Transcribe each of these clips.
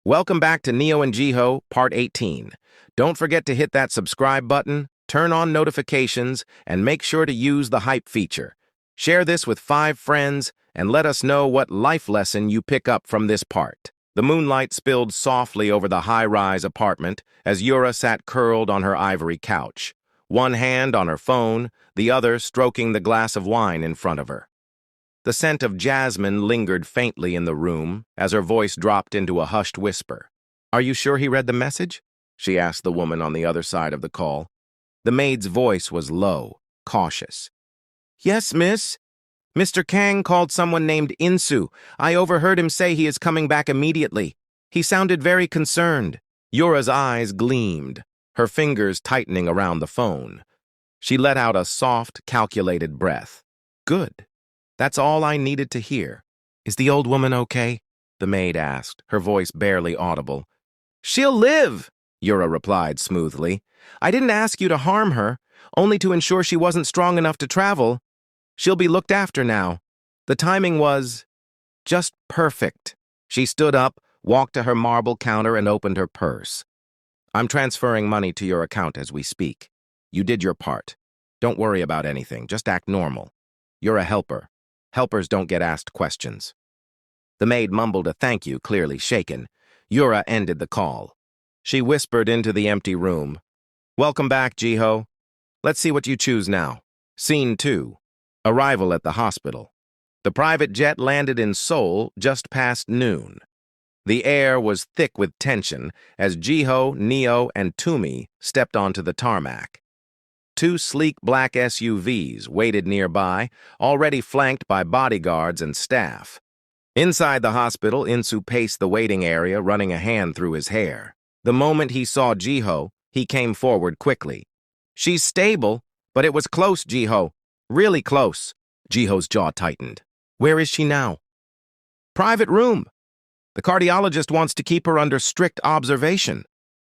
Welcome back to Neo and Jiho, Part 18. Don't forget to hit that subscribe button, turn on notifications, and make sure to use the hype feature. Share this with 5 friends, and let us know what life lesson you pick up from this part. The moonlight spilled softly over the high-rise apartment as Yura sat curled on her ivory couch, one hand on her phone, the other stroking the glass of wine in front of her. The scent of jasmine lingered faintly in the room as her voice dropped into a hushed whisper. "Are you sure he read the message?" she asked the woman on the other side of the call. The maid's voice was low, cautious. "Yes, miss. Mr. Kang called someone named Insu. I overheard him say he is coming back immediately. He sounded very concerned." Yura's eyes gleamed, her fingers tightening around the phone. She let out a soft, calculated breath. "Good. That's all I needed to hear." "Is the old woman okay?" the maid asked, her voice barely audible. "She'll live," Yura replied smoothly. "I didn't ask you to harm her, only to ensure she wasn't strong enough to travel. She'll be looked after now. The timing was just perfect." She stood up, walked to her marble counter, and opened her purse. "I'm transferring money to your account as we speak. You did your part. Don't worry about anything, just act normal. You're a helper. Helpers don't get asked questions." The maid mumbled a thank you, clearly shaken. Yura ended the call. She whispered into the empty room. "Welcome back, Jiho. Let's see what you choose now." Scene 2. Arrival at the hospital. The private jet landed in Seoul just past noon. The air was thick with tension as Jiho, Neo, and Tumi stepped onto the tarmac. 2 sleek black SUVs waited nearby, already flanked by bodyguards and staff. Inside the hospital, Insu paced the waiting area, running a hand through his hair. The moment he saw Jiho, he came forward quickly. "She's stable, but it was close, Jiho. Really close." Jiho's jaw tightened. "Where is she now?" "Private room. The cardiologist wants to keep her under strict observation.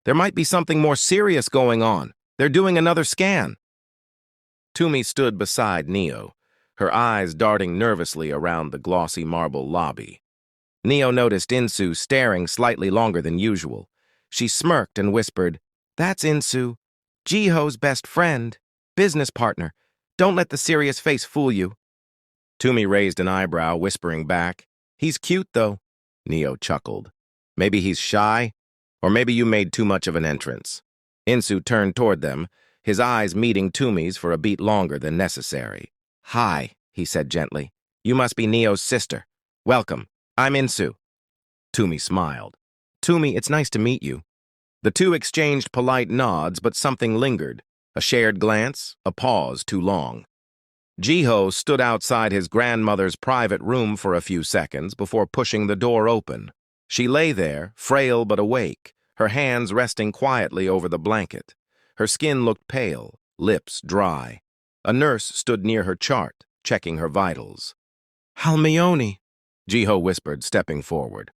There might be something more serious going on. They're doing another scan." Tumi stood beside Neo, her eyes darting nervously around the glossy marble lobby. Neo noticed Insu staring slightly longer than usual. She smirked and whispered, "That's Insu, Jiho's best friend, business partner. Don't let the serious face fool you." Tumi raised an eyebrow, whispering back, "He's cute, though." Neo chuckled. "Maybe he's shy, or maybe you made too much of an entrance." Insu turned toward them, his eyes meeting Tumi's for a beat longer than necessary. "Hi," he said gently. "You must be Neo's sister. Welcome. I'm Insu." Tumi smiled. "Tumi, it's nice to meet you." The two exchanged polite nods, but something lingered. A shared glance, a pause too long. Jiho stood outside his grandmother's private room for a few seconds before pushing the door open. She lay there, frail but awake, her hands resting quietly over the blanket. Her skin looked pale, lips dry. A nurse stood near her chart, checking her vitals. "Halmione," Jiho whispered, stepping forward.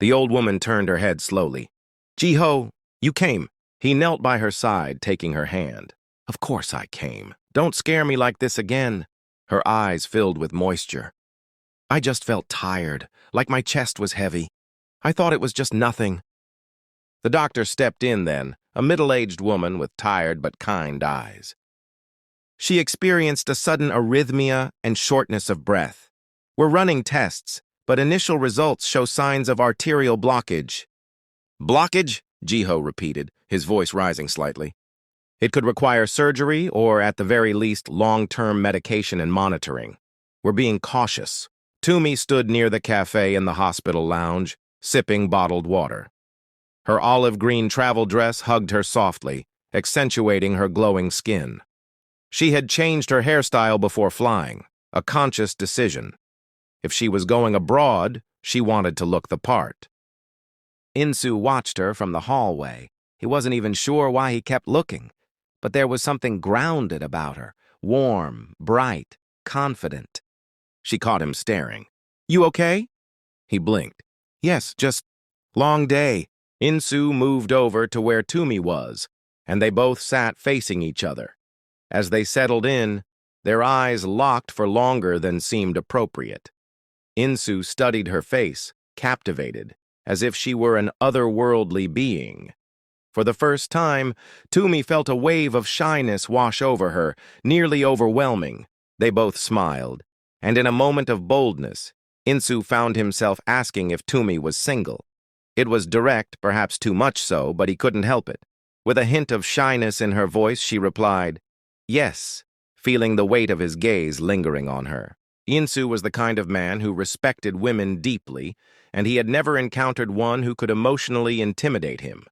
The old woman turned her head slowly. "Jiho, you came." He knelt by her side, taking her hand. "Of course I came. Don't scare me like this again." Her eyes filled with moisture. "I just felt tired, like my chest was heavy. I thought it was just nothing." The doctor stepped in then, a middle-aged woman with tired but kind eyes. "She experienced a sudden arrhythmia and shortness of breath. We're running tests, but initial results show signs of arterial blockage." "Blockage?" Jiho repeated, his voice rising slightly. "It could require surgery or, at the very least, long-term medication and monitoring. We're being cautious." Tumi stood near the cafe in the hospital lounge, sipping bottled water. Her olive-green travel dress hugged her softly, accentuating her glowing skin. She had changed her hairstyle before flying, a conscious decision. If she was going abroad, she wanted to look the part. Insu watched her from the hallway. He wasn't even sure why he kept looking, but there was something grounded about her, warm, bright, confident. She caught him staring. "You okay?" He blinked. "Yes, just long day." Insu moved over to where Tumi was, and they both sat facing each other. As they settled in, their eyes locked for longer than seemed appropriate. Insu studied her face, captivated, as if she were an otherworldly being. For the first time, Tumi felt a wave of shyness wash over her, nearly overwhelming. They both smiled, and in a moment of boldness, Insu found himself asking if Tumi was single. It was direct, perhaps too much so, but he couldn't help it. With a hint of shyness in her voice, she replied, "Yes," feeling the weight of his gaze lingering on her. Insu was the kind of man who respected women deeply, and he had never encountered one who could emotionally intimidate him.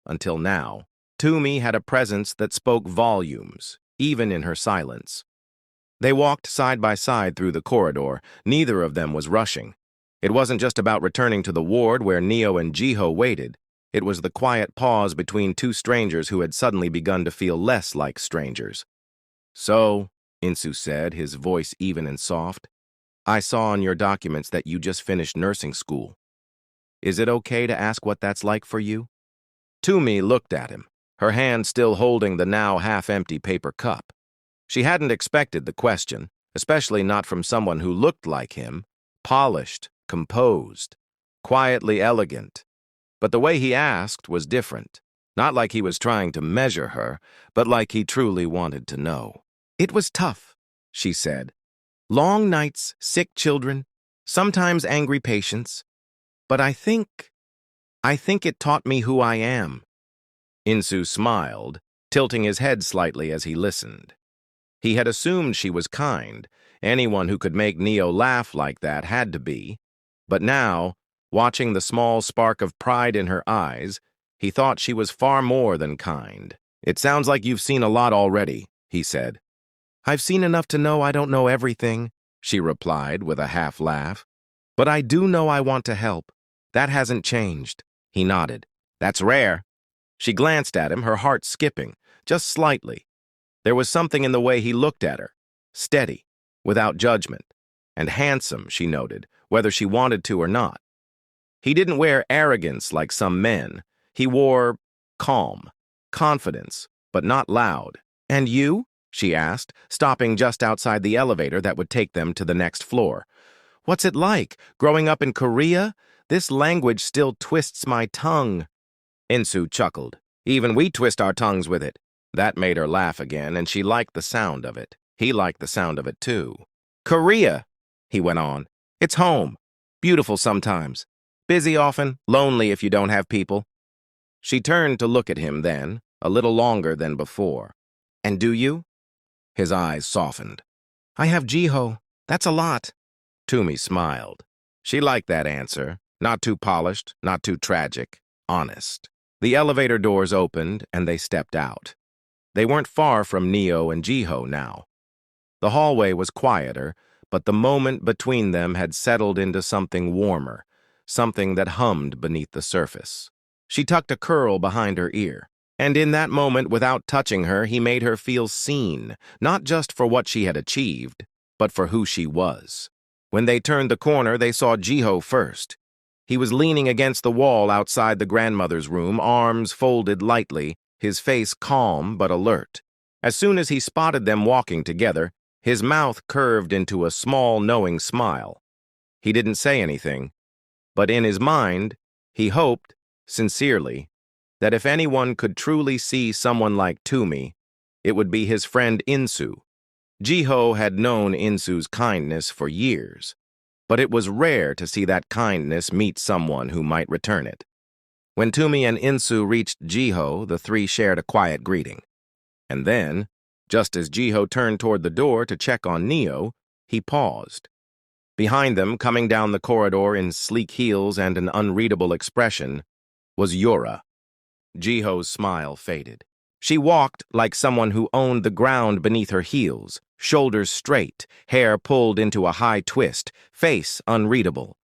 Until now, Tumi had a presence that spoke volumes, even in her silence. They walked side by side through the corridor. Neither of them was rushing. It wasn't just about returning to the ward where Neo and Jiho waited. It was the quiet pause between two strangers who had suddenly begun to feel less like strangers. "So," Insu said, his voice even and soft, "I saw on your documents that you just finished nursing school. Is it okay to ask what that's like for you?" Tumi looked at him, her hand still holding the now half-empty paper cup. She hadn't expected the question, especially not from someone who looked like him, polished, composed, quietly elegant. But the way he asked was different, not like he was trying to measure her, but like he truly wanted to know. "It was tough," she said. "Long nights, sick children, sometimes angry patients. But I think it taught me who I am." Insu smiled, tilting his head slightly as he listened. He had assumed she was kind. Anyone who could make Neo laugh like that had to be. But now, watching the small spark of pride in her eyes, he thought she was far more than kind. "It sounds like you've seen a lot already," he said. "I've seen enough to know I don't know everything," she replied with a half-laugh. "But I do know I want to help. That hasn't changed." He nodded. "That's rare." She glanced at him, her heart skipping, just slightly. There was something in the way he looked at her, steady, without judgment, and handsome, she noted, whether she wanted to or not. He didn't wear arrogance like some men. He wore calm, confidence, but not loud. "And you?" she asked, stopping just outside the elevator that would take them to the next floor. "What's it like, growing up in Korea? This language still twists my tongue." Insu chuckled. "Even we twist our tongues with it." That made her laugh again, and she liked the sound of it. He liked the sound of it, too. "Korea," he went on. "It's home. Beautiful sometimes. Busy often, lonely if you don't have people." She turned to look at him then, a little longer than before. "And do you?" His eyes softened. "I have Jiho. That's a lot." Tumi smiled. She liked that answer. Not too polished, not too tragic, honest. The elevator doors opened, and they stepped out. They weren't far from Neo and Jiho now. The hallway was quieter, but the moment between them had settled into something warmer, something that hummed beneath the surface. She tucked a curl behind her ear, and in that moment, without touching her, he made her feel seen, not just for what she had achieved, but for who she was. When they turned the corner, they saw Jiho first. He was leaning against the wall outside the grandmother's room, arms folded lightly, his face calm but alert. As soon as he spotted them walking together, his mouth curved into a small, knowing smile. He didn't say anything, but in his mind, he hoped, sincerely, that if anyone could truly see someone like Tumi, it would be his friend Insu. Jiho had known Insu's kindness for years, but it was rare to see that kindness meet someone who might return it. When Tumi and Insu reached Jiho, the three shared a quiet greeting. And then, just as Jiho turned toward the door to check on Neo, he paused. Behind them, coming down the corridor in sleek heels and an unreadable expression, was Yura. Jiho's smile faded. She walked like someone who owned the ground beneath her heels, shoulders straight, hair pulled into a high twist, face unreadable.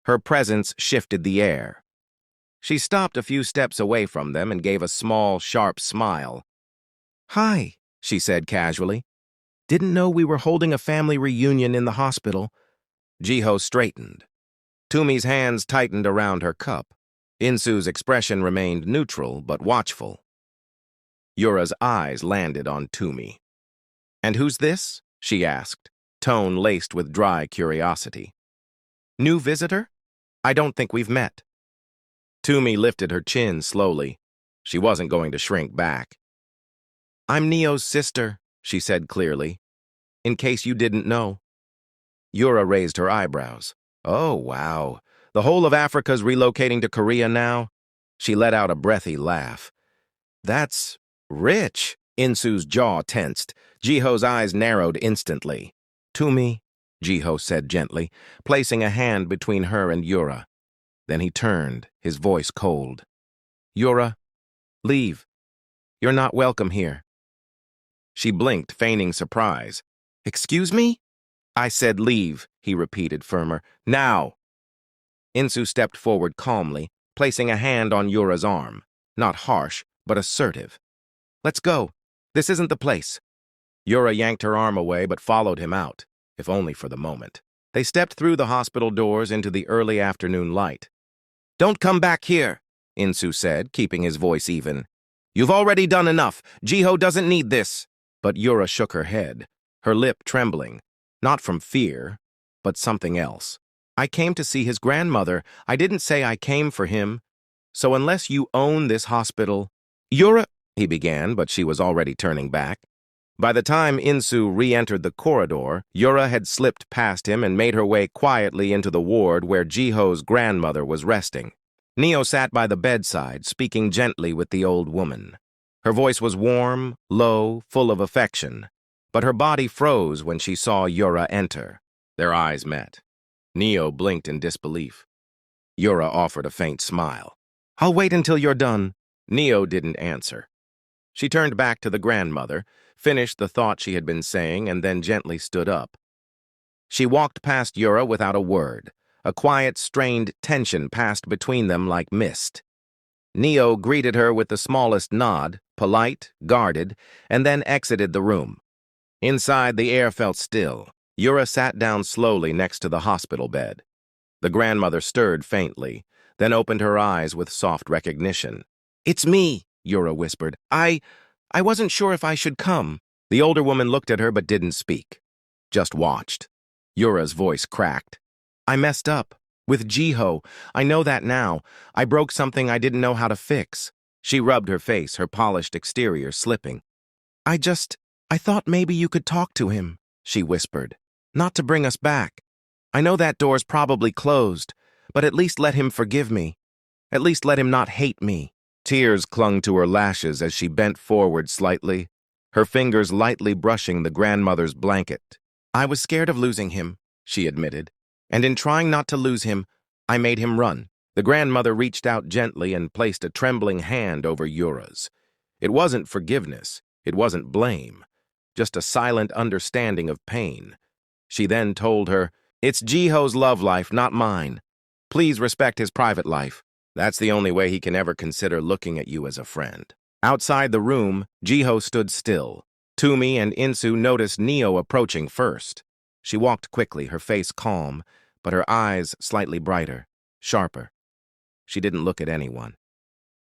Her presence shifted the air. She stopped a few steps away from them and gave a small, sharp smile. "Hi," she said casually. "Didn't know we were holding a family reunion in the hospital." Jiho straightened. Tumi's hands tightened around her cup. Insu's expression remained neutral but watchful. Yura's eyes landed on Tumi. "And who's this?" she asked, tone laced with dry curiosity. "New visitor? I don't think we've met." Tumi lifted her chin slowly. She wasn't going to shrink back. "I'm Neo's sister," she said clearly, "in case you didn't know." Yura raised her eyebrows. "Oh, wow. The whole of Africa's relocating to Korea now?" She let out a breathy laugh. "That's rich." Insu's jaw tensed. Jiho's eyes narrowed instantly. "Tumi," Jiho said gently, placing a hand between her and Yura. Then he turned, his voice cold. "Yura, leave. You're not welcome here." She blinked, feigning surprise. "Excuse me?" "I said leave," he repeated, firmer. "Now!" Insu stepped forward calmly, placing a hand on Yura's arm. Not harsh, but assertive. "Let's go. This isn't the place." Yura yanked her arm away but followed him out, if only for the moment. They stepped through the hospital doors into the early afternoon light. "Don't come back here," Insu said, keeping his voice even. "You've already done enough. Jiho doesn't need this." But Yura shook her head, her lip trembling, not from fear, but something else. "I came to see his grandmother. I didn't say I came for him. So unless you own this hospital—" "Yura," he began, but she was already turning back. By the time Insu re-entered the corridor, Yura had slipped past him and made her way quietly into the ward where Jiho's grandmother was resting. Neo sat by the bedside, speaking gently with the old woman. Her voice was warm, low, full of affection, but her body froze when she saw Yura enter. Their eyes met. Neo blinked in disbelief. Yura offered a faint smile. "I'll wait until you're done." Neo didn't answer. She turned back to the grandmother, finished the thought she had been saying, and then gently stood up. She walked past Yura without a word. A quiet, strained tension passed between them like mist. Neo greeted her with the smallest nod, polite, guarded, and then exited the room. Inside, the air felt still. Yura sat down slowly next to the hospital bed. The grandmother stirred faintly, then opened her eyes with soft recognition. "It's me," Yura whispered. I wasn't sure if I should come." The older woman looked at her but didn't speak, just watched. Yura's voice cracked. "I messed up. With Jiho. I know that now. I broke something I didn't know how to fix." She rubbed her face, her polished exterior slipping. I thought maybe you could talk to him," she whispered. "Not to bring us back. I know that door's probably closed, but at least let him forgive me. At least let him not hate me." Tears clung to her lashes as she bent forward slightly, her fingers lightly brushing the grandmother's blanket. "I was scared of losing him," she admitted, "and in trying not to lose him, I made him run." The grandmother reached out gently and placed a trembling hand over Yura's. It wasn't forgiveness, it wasn't blame, just a silent understanding of pain. She then told her, "It's Jiho's love life, not mine. Please respect his private life. That's the only way he can ever consider looking at you as a friend." Outside the room, Jiho stood still. Tumi and Insu noticed Neo approaching first. She walked quickly, her face calm, but her eyes slightly brighter, sharper. She didn't look at anyone.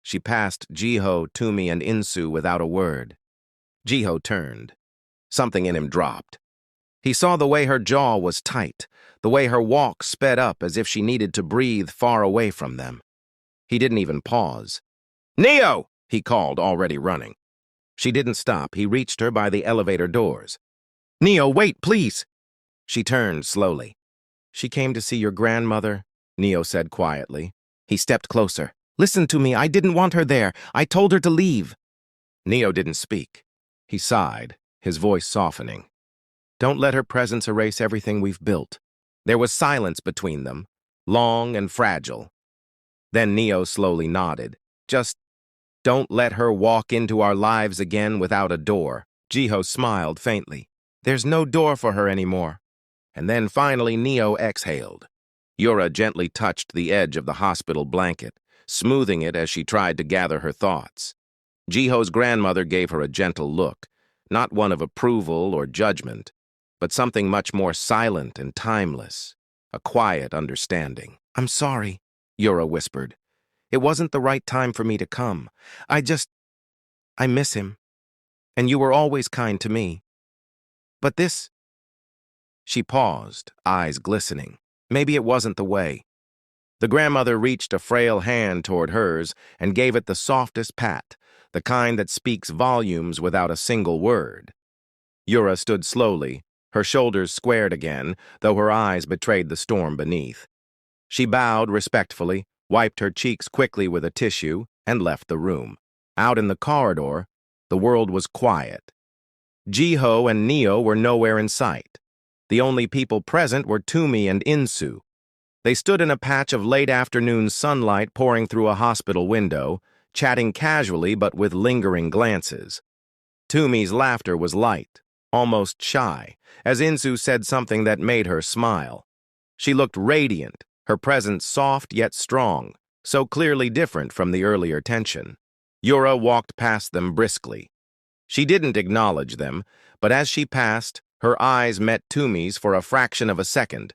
She passed Jiho, Tumi, and Insu without a word. Jiho turned. Something in him dropped. He saw the way her jaw was tight, the way her walk sped up as if she needed to breathe far away from them. He didn't even pause. "Neo!" he called, already running. She didn't stop. He reached her by the elevator doors. "Neo, wait, please!" She turned slowly. "She came to see your grandmother," Neo said quietly. He stepped closer. "Listen to me, I didn't want her there. I told her to leave." Neo didn't speak. He sighed, his voice softening. "Don't let her presence erase everything we've built." There was silence between them, long and fragile. Then Neo slowly nodded. "Just don't let her walk into our lives again without a door." Jiho smiled faintly. "There's no door for her anymore." And then finally Neo exhaled. Yura gently touched the edge of the hospital blanket, smoothing it as she tried to gather her thoughts. Jiho's grandmother gave her a gentle look, not one of approval or judgment, but something much more silent and timeless, a quiet understanding. "I'm sorry," Yura whispered. "It wasn't the right time for me to come. I miss him. And you were always kind to me. But this—" She paused, eyes glistening. Maybe it wasn't the way. The grandmother reached a frail hand toward hers and gave it the softest pat, the kind that speaks volumes without a single word. Yura stood slowly, her shoulders squared again, though her eyes betrayed the storm beneath. She bowed respectfully, wiped her cheeks quickly with a tissue, and left the room. Out in the corridor, the world was quiet. Jiho and Neo were nowhere in sight. The only people present were Tumi and Insu. They stood in a patch of late afternoon sunlight pouring through a hospital window, chatting casually but with lingering glances. Tumi's laughter was light, almost shy, as Insu said something that made her smile. She looked radiant, her presence soft yet strong, so clearly different from the earlier tension. Yura walked past them briskly. She didn't acknowledge them, but as she passed, her eyes met Tumi's for a fraction of a second.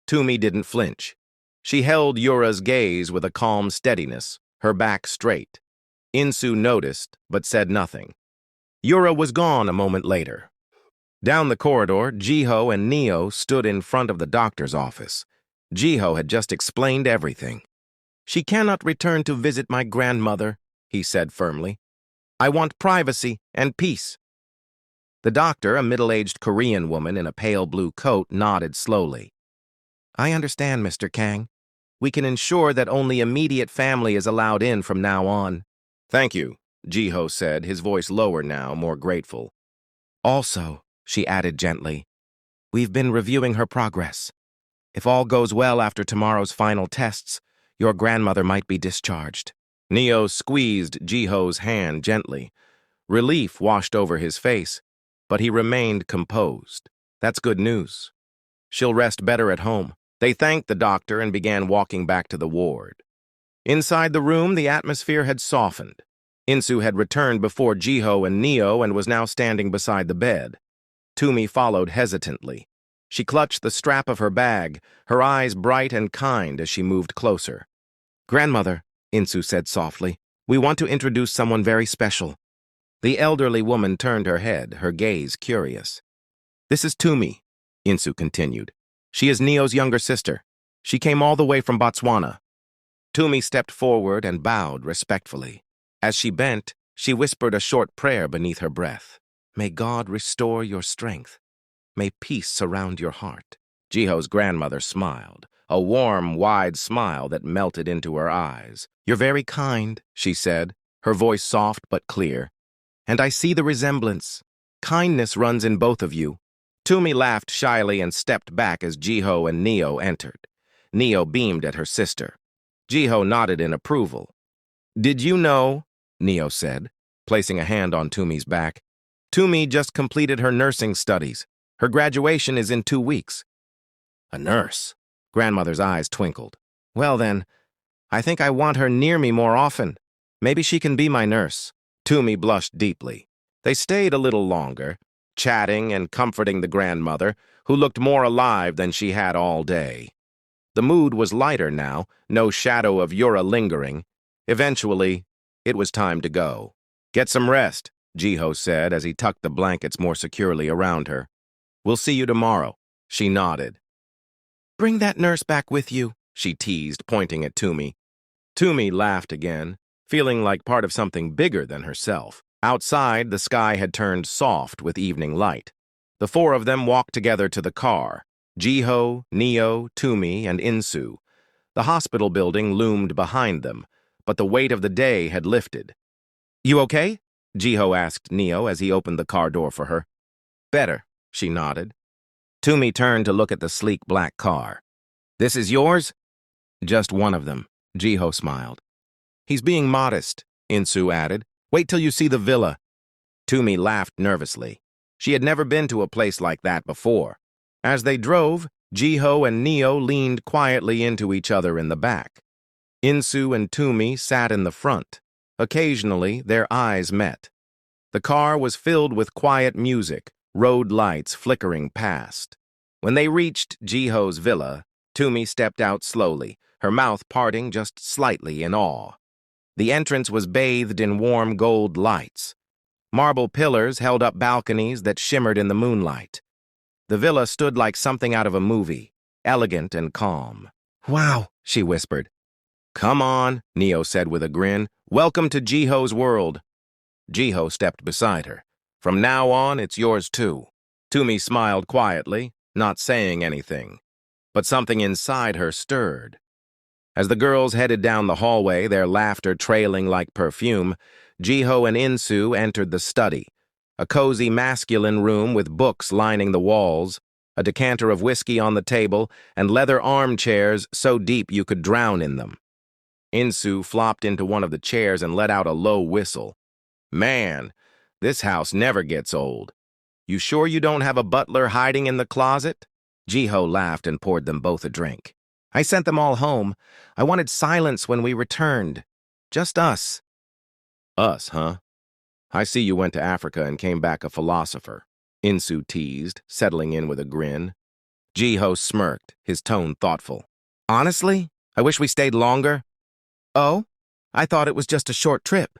Tumi didn't flinch. She held Yura's gaze with a calm steadiness, her back straight. Insu noticed, but said nothing. Yura was gone a moment later. Down the corridor, Jiho and Neo stood in front of the doctor's office. Jiho had just explained everything. "She cannot return to visit my grandmother," he said firmly. "I want privacy and peace." The doctor, a middle-aged Korean woman in a pale blue coat, nodded slowly. "I understand, Mr. Kang. We can ensure that only immediate family is allowed in from now on." "Thank you," Jiho said, his voice lower now, more grateful. "Also," she added gently, "we've been reviewing her progress. If all goes well after tomorrow's final tests, your grandmother might be discharged." Neo squeezed Jiho's hand gently. Relief washed over his face, but he remained composed. "That's good news. She'll rest better at home." They thanked the doctor and began walking back to the ward. Inside the room, the atmosphere had softened. Insu had returned before Jiho and Neo and was now standing beside the bed. Tumi followed hesitantly. She clutched the strap of her bag, her eyes bright and kind as she moved closer. "Grandmother," Insu said softly, "we want to introduce someone very special." The elderly woman turned her head, her gaze curious. "This is Tumi," Insu continued. "She is Neo's younger sister. She came all the way from Botswana." Tumi stepped forward and bowed respectfully. As she bent, she whispered a short prayer beneath her breath. "May God restore your strength. May peace surround your heart." Jiho's grandmother smiled, a warm, wide smile that melted into her eyes. "You're very kind," she said, her voice soft but clear. "And I see the resemblance. Kindness runs in both of you." Tumi laughed shyly and stepped back as Jiho and Neo entered. Neo beamed at her sister. Jiho nodded in approval. "Did you know," Neo said, placing a hand on Tumi's back, "Tumi just completed her nursing studies. Her graduation is in 2 weeks." "A nurse?" Grandmother's eyes twinkled. "Well then, I think I want her near me more often. Maybe she can be my nurse." Tumi blushed deeply. They stayed a little longer, chatting and comforting the grandmother, who looked more alive than she had all day. The mood was lighter now, no shadow of Yura lingering. Eventually, it was time to go. "Get some rest," Jiho said as he tucked the blankets more securely around her. "We'll see you tomorrow." She nodded. "Bring that nurse back with you," she teased, pointing at Tumi. Tumi laughed again, feeling like part of something bigger than herself. Outside, the sky had turned soft with evening light. The four of them walked together to the car. Jiho, Neo, Tumi, and Insu. The hospital building loomed behind them, but the weight of the day had lifted. "You okay?" Jiho asked Neo as he opened the car door for her. "Better," she nodded. Tumi turned to look at the sleek black car. "This is yours?" "Just one of them," Jiho smiled. "He's being modest," Insu added. "Wait till you see the villa." Tumi laughed nervously. She had never been to a place like that before. As they drove, Jiho and Neo leaned quietly into each other in the back. Insu and Tumi sat in the front. Occasionally, their eyes met. The car was filled with quiet music, road lights flickering past. When they reached Jiho's villa, Tumi stepped out slowly, her mouth parting just slightly in awe. The entrance was bathed in warm gold lights. Marble pillars held up balconies that shimmered in the moonlight. The villa stood like something out of a movie, elegant and calm. "Wow," she whispered. Come on, Neo said with a grin. Welcome to Jiho's world. Jiho stepped beside her. From now on, it's yours too. Tumi smiled quietly, not saying anything. But something inside her stirred. As the girls headed down the hallway, their laughter trailing like perfume, Jiho and Insu entered the study, a cozy masculine room with books lining the walls, a decanter of whiskey on the table, and leather armchairs so deep you could drown in them. Insu flopped into one of the chairs and let out a low whistle. Man, this house never gets old. You sure you don't have a butler hiding in the closet? Jiho laughed and poured them both a drink. I sent them all home. I wanted silence when we returned. Just us. Us, huh? I see you went to Africa and came back a philosopher, Insu teased, settling in with a grin. Jiho smirked, his tone thoughtful. Honestly, I wish we stayed longer. Oh? I thought it was just a short trip.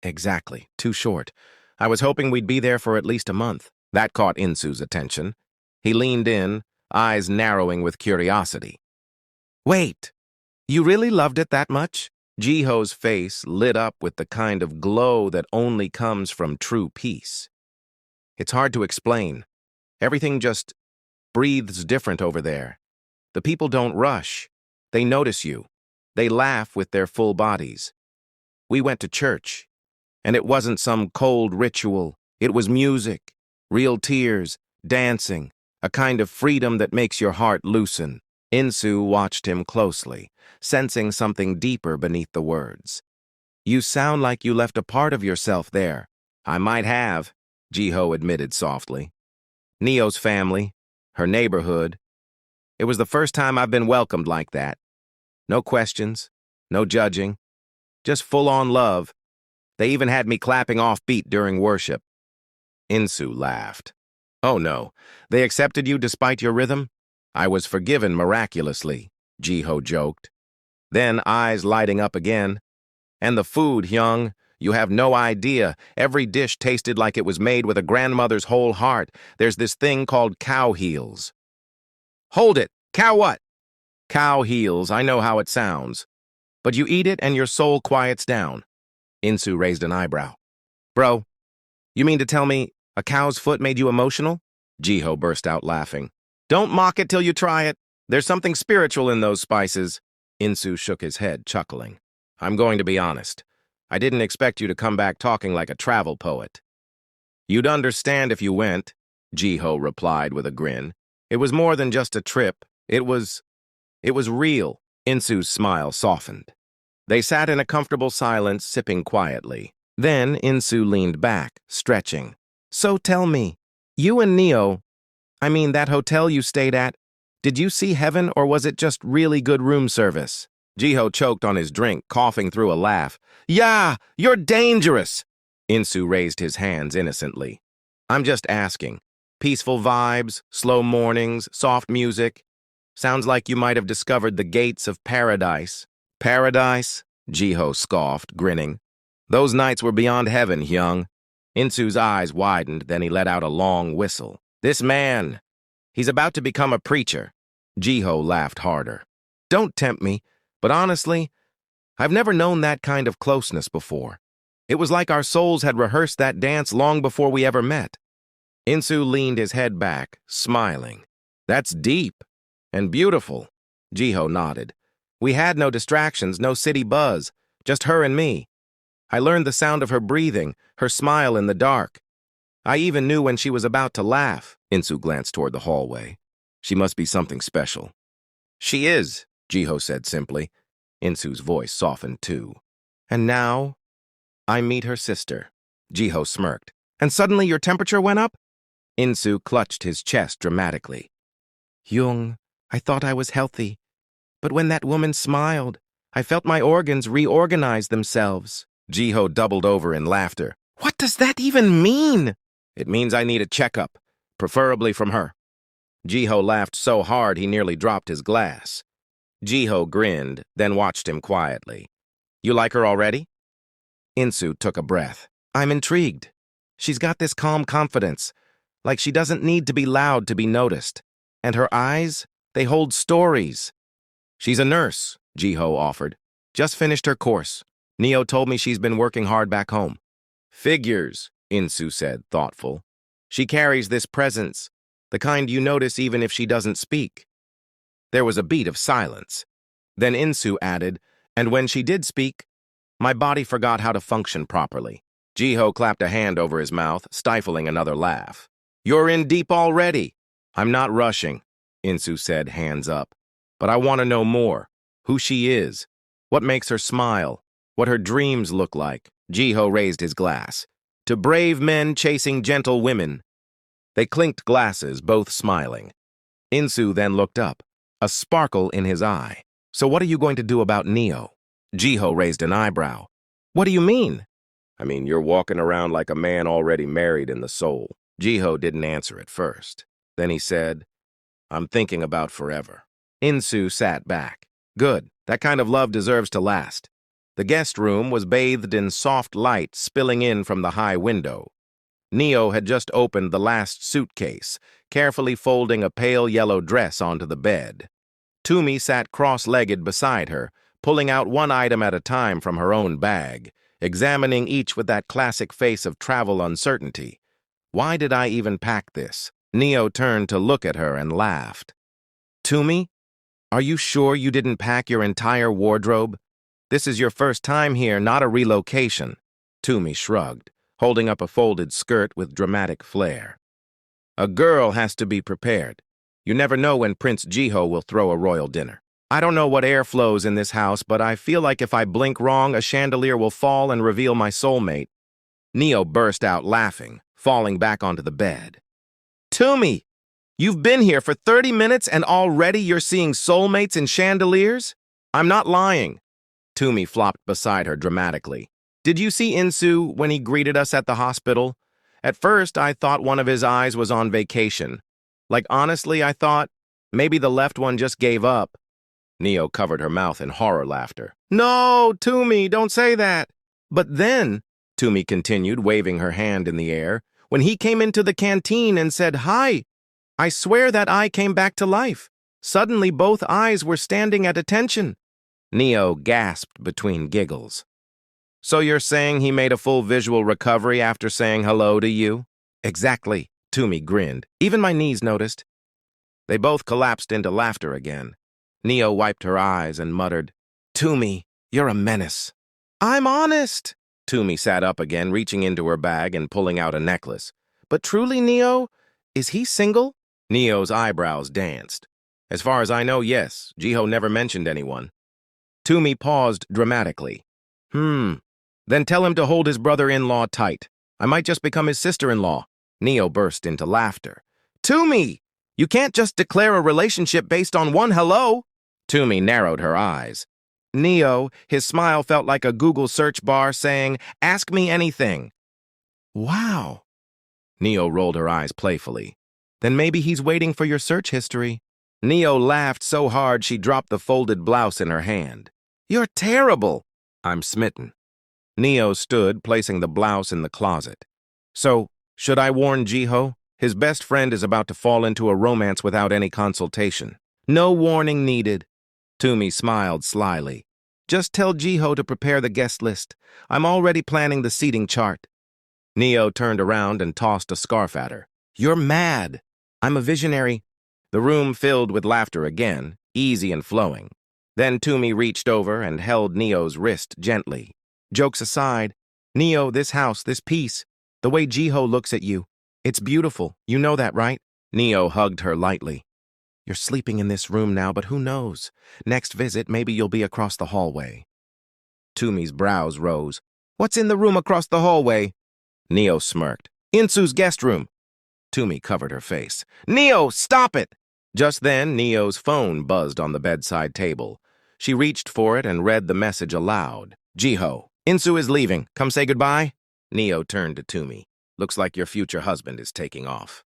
Exactly, too short. I was hoping we'd be there for at least a month. That caught Insu's attention. He leaned in, eyes narrowing with curiosity. Wait, you really loved it that much? Jiho's face lit up with the kind of glow that only comes from true peace. It's hard to explain. Everything just breathes different over there. The people don't rush. They notice you. They laugh with their full bodies. We went to church, and it wasn't some cold ritual. It was music, real tears, dancing, a kind of freedom that makes your heart loosen. Insu watched him closely, sensing something deeper beneath the words. You sound like you left a part of yourself there. I might have, Jiho admitted softly. Neo's family, her neighborhood. It was the first time I've been welcomed like that. No questions, no judging, just full-on love. They even had me clapping off-beat during worship. Insu laughed. Oh no, they accepted you despite your rhythm? I was forgiven miraculously, Jiho joked. Then, eyes lighting up again. And the food, Hyung, you have no idea. Every dish tasted like it was made with a grandmother's whole heart. There's this thing called cow heels. Hold it! Cow what? Cow heels, I know how it sounds. But you eat it and your soul quiets down. Insu raised an eyebrow. Bro, you mean to tell me a cow's foot made you emotional? Jiho burst out laughing. Don't mock it till you try it. There's something spiritual in those spices. Insu shook his head, chuckling. I'm going to be honest. I didn't expect you to come back talking like a travel poet. You'd understand if you went, Jiho replied with a grin. It was more than just a trip. It was real. Insu's smile softened. They sat in a comfortable silence, sipping quietly. Then Insu leaned back, stretching. So tell me, you and Neo, that hotel you stayed at, did you see heaven or was it just really good room service? Jiho choked on his drink, coughing through a laugh. Yeah, you're dangerous! Insu raised his hands innocently. I'm just asking. Peaceful vibes, slow mornings, soft music. Sounds like you might have discovered the gates of paradise. Paradise? Jiho scoffed, grinning. Those nights were beyond heaven, Hyung. Insu's eyes widened, then he let out a long whistle. This man, he's about to become a preacher. Jiho laughed harder. Don't tempt me, but honestly, I've never known that kind of closeness before. It was like our souls had rehearsed that dance long before we ever met. Insu leaned his head back, smiling. That's deep and beautiful. Jiho nodded. We had no distractions, no city buzz, just her and me. I learned the sound of her breathing, her smile in the dark. I even knew when she was about to laugh. Insu glanced toward the hallway. She must be something special. She is, Jiho said simply. Insu's voice softened too. And now, I meet her sister. Jiho smirked. And suddenly your temperature went up? Insu clutched his chest dramatically. Hyung, I thought I was healthy. But when that woman smiled, I felt my organs reorganize themselves. Jiho doubled over in laughter. What does that even mean? It means I need a checkup, preferably from her. Jiho laughed so hard he nearly dropped his glass. Jiho grinned, then watched him quietly. You like her already? Insu took a breath. I'm intrigued. She's got this calm confidence, like she doesn't need to be loud to be noticed. And her eyes, they hold stories. She's a nurse, Jiho offered. Just finished her course. Neo told me she's been working hard back home. Figures, Insu said, thoughtful. She carries this presence, the kind you notice even if she doesn't speak. There was a beat of silence. Then Insu added, and when she did speak, my body forgot how to function properly. Jiho clapped a hand over his mouth, stifling another laugh. You're in deep already. I'm not rushing, Insu said, hands up. But I want to know more. Who she is. What makes her smile. What her dreams look like. Jiho raised his glass. To brave men chasing gentle women. They clinked glasses, both smiling. Insu then looked up, a sparkle in his eye. So what are you going to do about Neo? Jiho raised an eyebrow. What do you mean? I mean, you're walking around like a man already married in the soul. Jiho didn't answer at first. Then he said, I'm thinking about forever. Insu sat back. Good. That kind of love deserves to last. The guest room was bathed in soft light spilling in from the high window. Neo had just opened the last suitcase, carefully folding a pale yellow dress onto the bed. Tumi sat cross-legged beside her, pulling out one item at a time from her own bag, examining each with that classic face of travel uncertainty. Why did I even pack this? Neo turned to look at her and laughed. Tumi, are you sure you didn't pack your entire wardrobe? This is your first time here, not a relocation. Tumi shrugged, holding up a folded skirt with dramatic flair. A girl has to be prepared. You never know when Prince Jiho will throw a royal dinner. I don't know what air flows in this house, but I feel like if I blink wrong, a chandelier will fall and reveal my soulmate. Neo burst out laughing, falling back onto the bed. Tumi, you've been here for 30 minutes and already you're seeing soulmates in chandeliers? I'm not lying. Tumi flopped beside her dramatically. Did you see Insu when he greeted us at the hospital? At first, I thought one of his eyes was on vacation. Like, honestly, I thought maybe the left one just gave up. Neo covered her mouth in horror laughter. No, Tumi, don't say that. But then, Tumi continued, waving her hand in the air, when he came into the canteen and said, hi, I swear that eye came back to life. Suddenly, both eyes were standing at attention. Neo gasped between giggles. So you're saying he made a full visual recovery after saying hello to you? Exactly, Tumi grinned. Even my knees noticed. They both collapsed into laughter again. Neo wiped her eyes and muttered, Tumi, you're a menace. I'm honest. Tumi sat up again, reaching into her bag and pulling out a necklace. But truly, Neo, is he single? Neo's eyebrows danced. As far as I know, yes. Jiho never mentioned anyone. Tumi paused dramatically. Then tell him to hold his brother-in-law tight. I might just become his sister-in-law. Neo burst into laughter. Tumi! You can't just declare a relationship based on one hello. Tumi narrowed her eyes. Neo, his smile felt like a Google search bar saying, ask me anything. Wow. Neo rolled her eyes playfully. Then maybe he's waiting for your search history. Neo laughed so hard she dropped the folded blouse in her hand. You're terrible. I'm smitten. Neo stood, placing the blouse in the closet. So, should I warn Jiho? His best friend is about to fall into a romance without any consultation. No warning needed. Tumi smiled slyly. Just tell Jiho to prepare the guest list. I'm already planning the seating chart. Neo turned around and tossed a scarf at her. You're mad. I'm a visionary. The room filled with laughter again, easy and flowing. Then Tumi reached over and held Neo's wrist gently. Jokes aside, Neo, this house, this piece, the way Jiho looks at you, it's beautiful. You know that, right? Neo hugged her lightly. You're sleeping in this room now, but who knows? Next visit, maybe you'll be across the hallway. Tumi's brows rose. What's in the room across the hallway? Neo smirked. Insu's guest room. Tumi covered her face. Neo, stop it! Just then, Neo's phone buzzed on the bedside table. She reached for it and read the message aloud. Jiho, Insu is leaving. Come say goodbye. Neo turned to Tumi. Looks like your future husband is taking off.